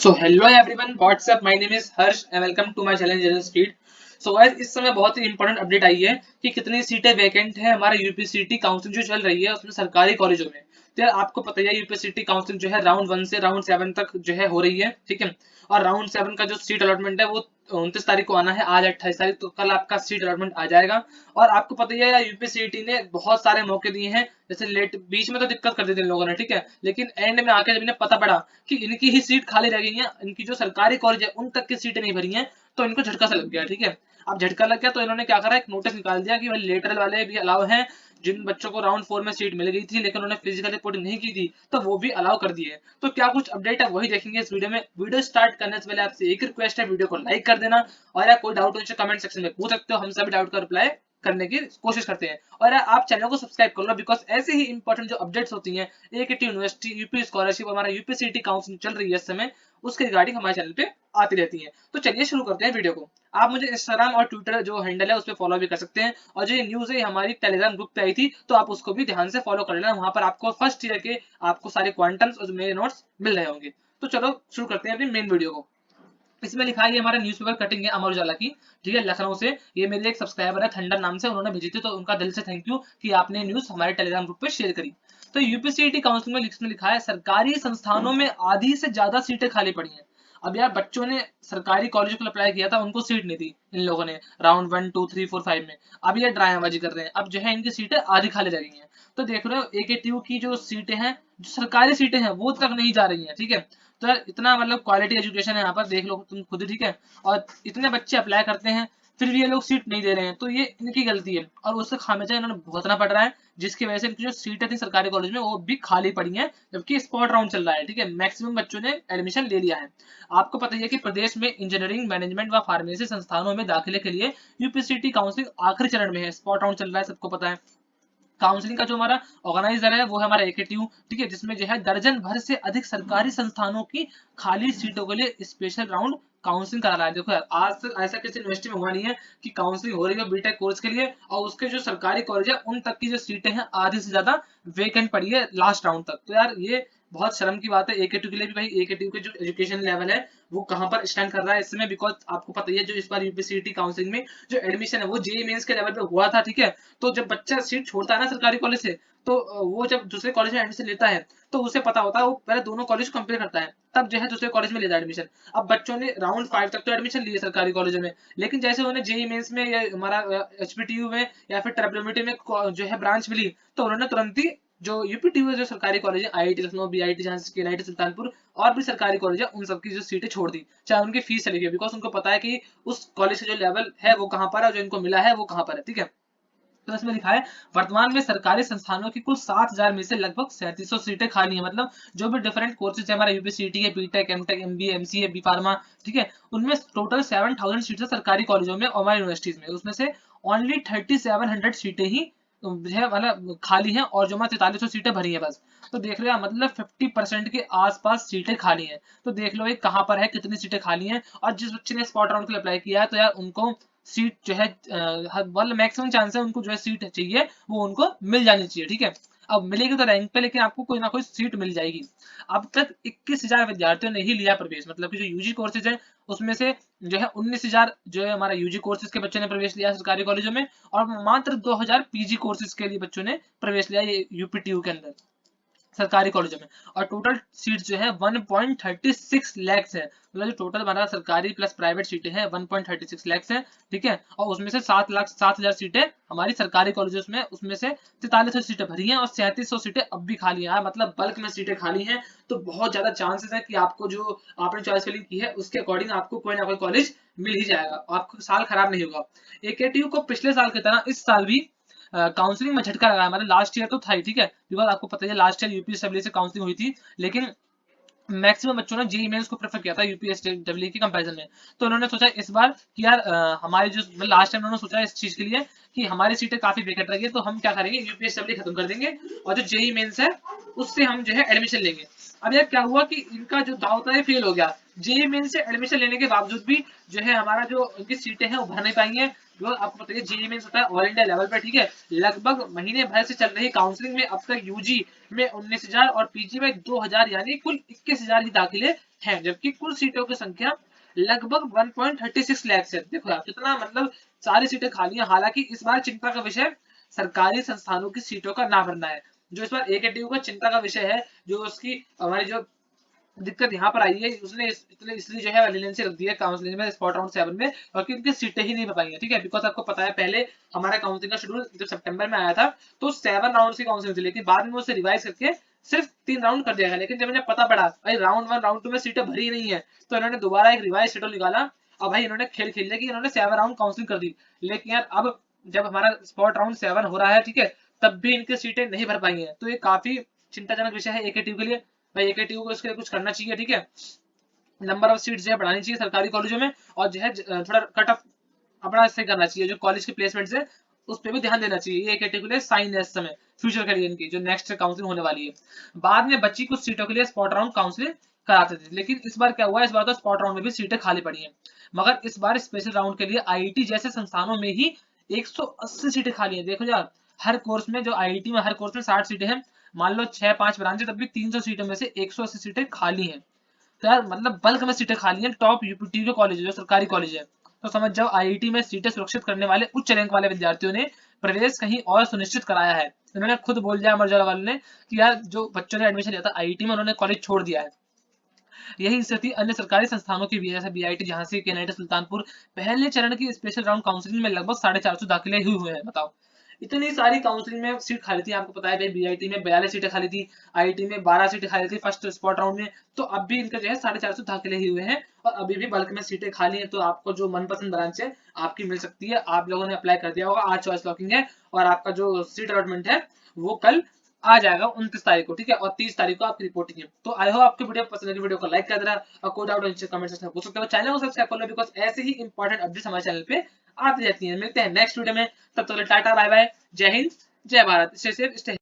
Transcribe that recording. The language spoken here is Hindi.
So hello everyone, what's up, my name is Harsh and welcome to my channel General Speed. So guys, इस समय बहुत ही इंपॉर्टेंट अपडेट आई है कि कितनी सीटें वैकेंट है हमारे यूपीसीटी काउंसलिंग जो चल रही है उसमें सरकारी कॉलेजों में। तो यार आपको पता ही है यूपीसीटी काउंसलिंग जो है राउंड 1 से राउंड 7 तक जो है हो रही है, ठीक है। और राउंड 7 का जो सीट अलॉटमेंट है वो 29 तारीख को आना है, आज 28 तारीख, तो कल आपका सीट अलॉटमेंट आ जाएगा। और आपको पता ही है यार, यूपीसीटी ने बहुत सारे मौके दिए हैं, जैसे लेट बीच में तो दिक्कत कर दी थी इन लोगों ने, ठीक है, लेकिन एंड में आके जब इन्हें पता पड़ा कि इनकी ही सीट खाली रह गई है, इनकी जो सरकारी कॉलेज है उन तक की सीटें नहीं भरी हैं, तो इनको झटका सा लग गया, ठीक है। अब झटका लग गया तो इन्होंने क्या करा, एक नोटिस निकाल दिया कि भाई लेटरल वाले भी अलाउ हैं, जिन बच्चों को राउंड 4 में सीट मिल गई थी लेकिन उन्होंने फिजिकल रिपोर्टिंग नहीं की थी तो वो भी अलाउ कर दिए। तो क्या कुछ अपडेट है वही देखेंगे इस वीडियो में। वीडियो स्टार्ट करने से पहले आपसे एक रिक्वेस्ट है, वीडियो को लाइक कर देना, और यार कोई डाउट हो तो कमेंट सेक्शन में पूछ सकते हो, हम सभी डाउट का रिप्लाई करने की कोशिश करते हैं। और यार आप चैनल को सब्सक्राइब कर लो, बिकॉज ऐसे ही इंपॉर्टेंट जो अपडेट्स होती हैं, एकेटी यूनिवर्सिटी, यूपी स्कॉलरशिप, हमारा यूपीसीटी काउंसिलिंग चल रही है इस समय, उसके रिगार्डिंग हमारे चैनल पे आती रहती है। तो चलिए शुरू करते हैं वीडियो को। आप मुझे इंस्टाग्राम और ट्विटर जो हैंडल है उस पर फॉलो भी कर सकते हैं, और जो ये न्यूज है हमारी टेलीग्राम ग्रुप पे आई थी तो आप उसको भी ध्यान से फॉलो कर लेना, वहां पर आपको फर्स्ट ईयर के आपको सारे क्वांटम्स और मेरे नोट्स मिल रहे होंगे। तो चलो शुरू करते हैं अपनी मेन वीडियो को। इसमें लिखा है, ये हमारा न्यूज़पेपर कटिंग है अमर उजाला की, ठीक है, लखनऊ से। ये मेरे एक सब्सक्राइबर है थंडर नाम से, उन्होंने भेजी थी, तो उनका दिल से थैंक यू कि आपने न्यूज हमारे टेलीग्राम ग्रुप पे शेयर करी। तो यूपीसीटी काउंसिल में इसमें लिखा है, सरकारी संस्थानों में आधी से ज्यादा सीटें खाली पड़ी हैं। अब यार बच्चों ने सरकारी कॉलेज को अप्लाई किया था, उनको सीट नहीं दी इन लोगों ने राउंड 1 2 3 4 5 में। अब ये ड्रामाबाजी कर रहे हैं, अब जो है इनकी सीटें आधी खाली रह गई हैं। तो देख रहे हो एकेटीयू की जो सीटें हैं, जो सरकारी सीटें हैं वो तक नहीं जा रही हैं, ठीक है। तो यार इतना मतलब क्वालिटी एजुकेशन है यहाँ पर, देख लो तुम खुद ही, ठीक है। और इतने बच्चे अप्लाई करते हैं फिर भी ये लोग सीट नहीं दे रहे हैं, तो ये इनकी गलती है और उससे खामियाजा इन्होंने भुगतना पड़ रहा है, जिसकी वजह से इनकी जो सीटें थी सरकारी कॉलेज में वो भी खाली पड़ी हैं, जबकि स्पॉट राउंड चल रहा है, ठीक है। मैक्सिमम बच्चों ने एडमिशन ले लिया है। आपको पता ही है कि प्रदेश में इंजीनियरिंग, मैनेजमेंट व फार्मेसी संस्थानों में दाखिले के लिए यूपीसीटी काउंसिलिंग आखिरी चरण में है, स्पॉट राउंड चल रहा है, सबको पता है। काउंसलिंग का जो हमारा ऑर्गेनाइजर है वो है हमारा एकेटीयू, ठीक है, जिसमें जो है दर्जन भर से अधिक सरकारी संस्थानों की खाली सीटों के लिए स्पेशल राउंड काउंसलिंग करा रहा है। देखो यार, आज तक ऐसा किसी यूनिवर्सिटी में हुआ नहीं है कि काउंसलिंग हो रही है बीटेक कोर्स के लिए और उसके जो सरकारी कॉलेज है उन तक की जो सीटें हैं आधी से ज्यादा वेकेंट पड़ी है लास्ट राउंड तक। तो यार ये बहुत शर्म की बात है एकेटीयू के लिए भी। भाई एकेटीयू के जो एजुकेशन लेवल है वो कहाँ पर स्टैंड कर रहा है इस समय, बिकॉज आपको पता ही है जो इस बार यूपीसीटी काउंसलिंग में जो एडमिशन है वो जेईई मेंस के लेवल पे हुआ था, ठीक है। तो जब बच्चा सीट छोड़ता है ना सरकारी कॉलेज से, तो वो जब दूसरे कॉलेज में एडमिशन लेता है तो उसे पता होता है, वो पहले दोनों कॉलेज कंपेयर करता है, तब जो है दूसरे कॉलेज में लेता है एडमिशन। अब बच्चों ने राउंड 5 तक तो एडमिशन लिए सरकारी कॉलेजों में, लेकिन जैसे उन्हें जेईई मेंस में या हमारा एचपीटीयू में या फिर ट्रिपल जो है ब्रांच मिली, तो उन्होंने तुरंत ही जो यूपीटीयू जो सरकारी कॉलेज है, आईआईटी लखनऊ, बीआईटी जहां से केआईटी सुल्तानपुर और भी सरकारी कॉलेज है, उन सबकी जो सीटें छोड़ दी, चाहे उनकी फीस चली गई, बिकॉज उनको पता है कि उस कॉलेज का जो लेवल है वो कहाँ पर है, जो इनको मिला है वो कहाँ पर है, ठीक है। तो इसमें लिखा है, वर्तमान में सरकारी संस्थानों की कुल 7,000 में से लगभग 3700 सीटें खाली हैं। मतलब जो भी डिफरेंट कोर्सेज है, हमारा यूपीसीटी है, BTech, MTech, MBA, MCA, B pharma, ठीक है, उनमें टोटल 7000 सीटें सरकारी कॉलेजों में और हमारी यूनिवर्सिटीज में, उसमें से ओनली 3700 सीटें ही जो है मतलब खाली हैं, और जो हमारे 4300 सीटें भरी हैं बस। तो देख रहे हो मतलब 50% के आसपास सीटें खाली हैं। तो देख लो ये कहाँ पर है, कितनी सीटें खाली हैं। और जिस बच्चे ने स्पॉट राउंड के लिए अप्लाई किया है तो यार उनको सीट जो है मतलब मैक्सिमम चांस है उनको जो है सीट चाहिए वो उनको मिल जानी चाहिए, ठीक है। अब मिलेगी तो रैंक पे, लेकिन आपको कोई ना कोई सीट मिल जाएगी। अब तक 21,000 विद्यार्थियों ने ही लिया प्रवेश, मतलब कि जो यूजी कोर्सेज है उसमें से जो है 19,000 जो है हमारा यूजी कोर्सेज के बच्चों ने प्रवेश लिया सरकारी कॉलेजों में, और मात्र 2,000 पीजी कोर्सेज के लिए बच्चों ने प्रवेश लिया ये यूपीटीयू के अंदर सरकारी कॉलेजों में। और टोटल सीट जो है 1.36 लैक्स है, मतलब जो टोटल हमारा सरकारी प्लस प्राइवेट सीटें हैं 1.36 लैक्स है, ठीक है। और उसमें से 7,07,000 सीटें हमारी सरकारी कॉलेजेस में, उसमें से 4300 सीटें भरी हैं और 3700 सीटें अब भी खाली हैं, मतलब बल्क में सीटें खाली हैं। तो बहुत ज्यादा चांसेस है कि आपको जो आपने चॉइस फिलिंग की है उसके अकॉर्डिंग आपको कोई ना कोई कॉलेज मिल ही जाएगा, आपको साल खराब नहीं होगा। एकेटीयू को पिछले साल की तरह इस साल भी काउंसलिंग में झटका लगा है, मतलब लास्ट ईयर तो था ही, ठीक है, बिकॉज आपको पता है लास्ट ईयर यूपीएसडब्ल्यू से काउंसलिंग हुई थी, लेकिन मैक्सिमम बच्चों ने जेईई मेंस को प्रेफर किया था यूपीएसडब्ल्यू की कंपैरिजन में। तो उन्होंने सोचा इस बार कि यार हमारी जो लास्ट टाइम उन्होंने सोचा इस चीज के लिए कि हमारी सीटें काफी वेकेंट रही है, तो हम क्या करेंगे, यूपीएसडब्ल्यू खत्म कर देंगे और जो जेईई मेंस है उससे हम जो है एडमिशन लेंगे। अब यार क्या हुआ कि इनका जो दाव था ये फेल हो गया। जेईई मेंस से एडमिशन लेने के बावजूद भी जो है हमारा जो इनकी सीटें हैं वो भर नहीं पाई हैं, तो आपको पता है जेईई मेंस होता है ऑल इंडिया लेवल पे, ठीक है। लगभग महीने भर से चल रही काउंसलिंग में अब तक यूजी में 19,000 और पीजी में 2,000 यानी कुल 21,000 ही दाखिले हैं, जबकि कुल सीटों की संख्या लगभग 1.36 लाख है। देखो यार कितना मतलब सारी सीटें खाली हैं। हालांकि इस बार चिंता का विषय सरकारी संस्थानों की सीटों का ना भरना है। जो इस बार एकेटीयू का चिंता का विषय है, जो उसकी हमारी जो दिक्कत यहाँ पर आई है, उसने इसलिए जो है लीलेंसी रख दी है काउंसलिंग में स्पॉट राउंड 7 में, और कि उनकी सीटें ही नहीं भर पाई है, ठीक है। बिकॉज आपको पता है पहले हमारा काउंसलिंग का शेड्यूल जब सितंबर में आया था तो 7 राउंड की काउंसलिंग थी, लेकिन बाद में उसे रिवाइज करके सिर्फ 3 राउंड कर दिया गया। लेकिन जब इन्हें पता पड़ा भाई राउंड 1 राउंड 2 में सीटें भरी नहीं है, तो इन्होंने दोबारा एक रिवाइज शेड्यूल निकाला। अब भाई इन्होंने खेल खेल लिया कि इन्होंने 7 राउंड काउंसलिंग कर दी। लेकिन यार अब जब हमारा स्पॉट राउंड 7 हो रहा है, ठीक है, तब भी इनकी सीटें नहीं भर पाई है। तो ये काफी चिंताजनक विषय है एकेटीयू के लिए। भाई एकेटीयू को इसके लिए कुछ करना चाहिए, ठीक है। नंबर ऑफ सीट्स जो है बढ़ानी चाहिए सरकारी कॉलेजों में, और जो है थोड़ा कट ऑफ अपना सही करना चाहिए। जो कॉलेज की प्लेसमेंट है उस पर भी ध्यान देना चाहिए। ये कैटेगरी साइन है इस समय फ्यूचर के लिए इनकी जो नेक्स्ट काउंसलिंग होने वाली है। बाद में बच्ची कुछ सीटों के लिए स्पॉट राउंड काउंसलिंग कराते थे, लेकिन इस बार क्या हुआ, इस बार तो स्पॉट राउंड में भी सीटें खाली पड़ी हैं। मगर इस बार स्पेशल राउंड के लिए आईआईटी जैसे संस्थानों में ही 180 सीटें खाली हैं। देखो यार हर कोर्स में जो आईआईटी में हर कोर्स में 60 सीटें हैं, मान लो 6-5 ब्रांच है, तब भी 300 सीटों में से 180 सीटें खाली हैं। तो यार मतलब बल्क में सीटें खाली हैं टॉप यूपीटी के कॉलेज जो सरकारी कॉलेज है। तो समझ जाओ आईआईटी में सीटें सुरक्षित करने वाले उच्च रैंक वाले विद्यार्थियों ने प्रवेश कहीं और सुनिश्चित कराया है। उन्होंने खुद बोल दिया अमरजोला वाले ने कि यार जो बच्चों ने एडमिशन लिया था आईआईटी में उन्होंने कॉलेज छोड़ दिया है। यही स्थिति अन्य सरकारी संस्थानों की भी है, जैसे बीआईटी, झांसी, केनेडी, सुल्तानपुर। पहले चरण की स्पेशल राउंड काउंसलिंग में लगभग 450 दाखिले ही हुए हैं, बताओ। इतनी सारी काउंसलिंग में सीट खाली थी। आपको पता है बीआईटी में 42 सीटें खाली थी, आईआईटी में 12 सीटें खाली थी फर्स्ट स्पॉट राउंड में। तो अब भी इनके जो है 450 दाखिले ही हुए हैं, और अभी भी बल्क में सीटें खाली हैं। तो आपको जो मनपसंद ब्रांच है आपकी मिल सकती है। आप लोगों ने अप्लाई कर दिया होगा, आज चॉइस लॉकिंग है, और आपका जो सीट अलॉटमेंट है वो कल आ जाएगा 29 तारीख को, ठीक है। और 30 तारीख को आपकी रिपोर्टिंग है। तो आई होप आपकी वीडियो पसंद है, वीडियो को लाइक कर देना, और कोई डाउट नीचे कमेंट सेक्शन में पूछ सकते हो। चैनल को सब्सक्राइब कर लो, बिकॉज ऐसे ही इंपॉर्टेंट अपडेट्स हमारे चैनल पे आती रहती हैं। मिलते हैं नेक्स्ट वीडियो में, तब तक टाटा बाय बाय, जय हिंद जय भारत, स्टे सेफ स्टे